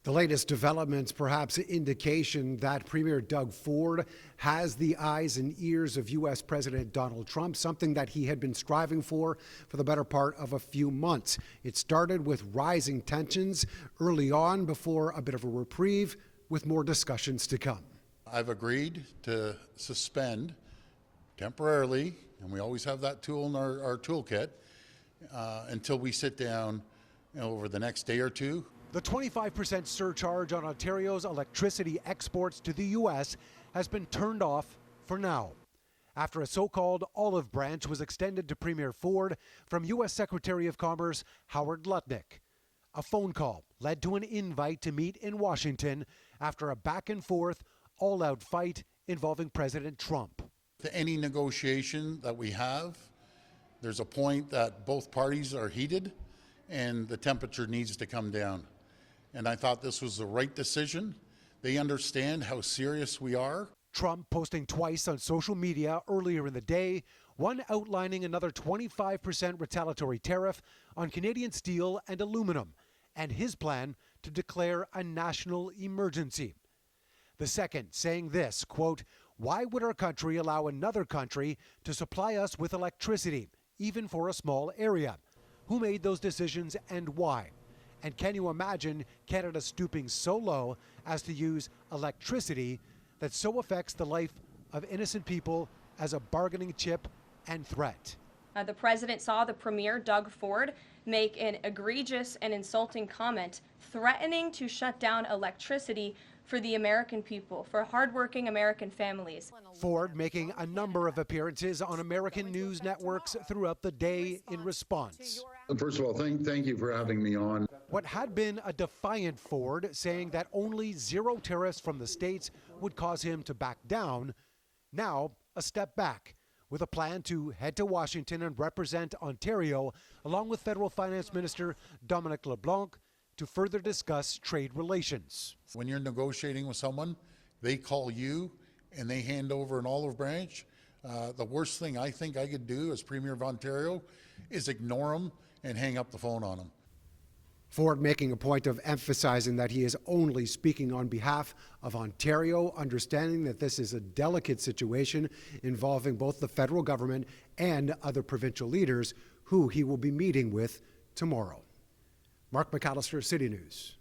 The latest developments, perhaps indication that Premier Doug Ford has the eyes and ears of U.S. President Donald Trump, something that he had been striving for the better part of a few months. It started with rising tensions early on before a bit of a reprieve, with more discussions to come. I've agreed to suspend temporarily, and we always have that tool in our toolkit, until we sit down over the next day or two. The 25% surcharge on Ontario's electricity exports to the U.S. has been turned off for now, after a so-called olive branch was extended to Premier Ford from U.S. Secretary of Commerce Howard Lutnick. A phone call led to an invite to meet in Washington after a back-and-forth, all-out fight involving President Trump. To any negotiation that we have, there's a point that both parties are heated and the temperature needs to come down. And I thought this was the right decision. They understand how serious we are. Trump posting twice on social media earlier in the day, one outlining another 25% retaliatory tariff on Canadian steel and aluminum, and his plan to declare a national emergency. The second saying this, quote, "Why would our country allow another country to supply us with electricity, even for a small area? Who made those decisions and why? And can you imagine Canada stooping so low as to use electricity that so affects the life of innocent people as a bargaining chip and threat?" The president saw the Premier, Doug Ford, make an egregious and insulting comment threatening to shut down electricity for the American people, for hardworking American families. Ford making a number of appearances on American news networks throughout the day in response. First of all, thank you for having me on. What had been a defiant Ford saying that only zero tariffs from the states would cause him to back down, now a step back, with a plan to head to Washington and represent Ontario, along with Federal Finance Minister Dominic LeBlanc, to further discuss trade relations. When you're negotiating with someone, they call you and they hand over an olive branch. The worst thing I think I could do as Premier of Ontario is ignore them and hang up the phone on them. Ford making a point of emphasizing that he is only speaking on behalf of Ontario, understanding that this is a delicate situation involving both the federal government and other provincial leaders who he will be meeting with tomorrow. Mark McAllister, City News.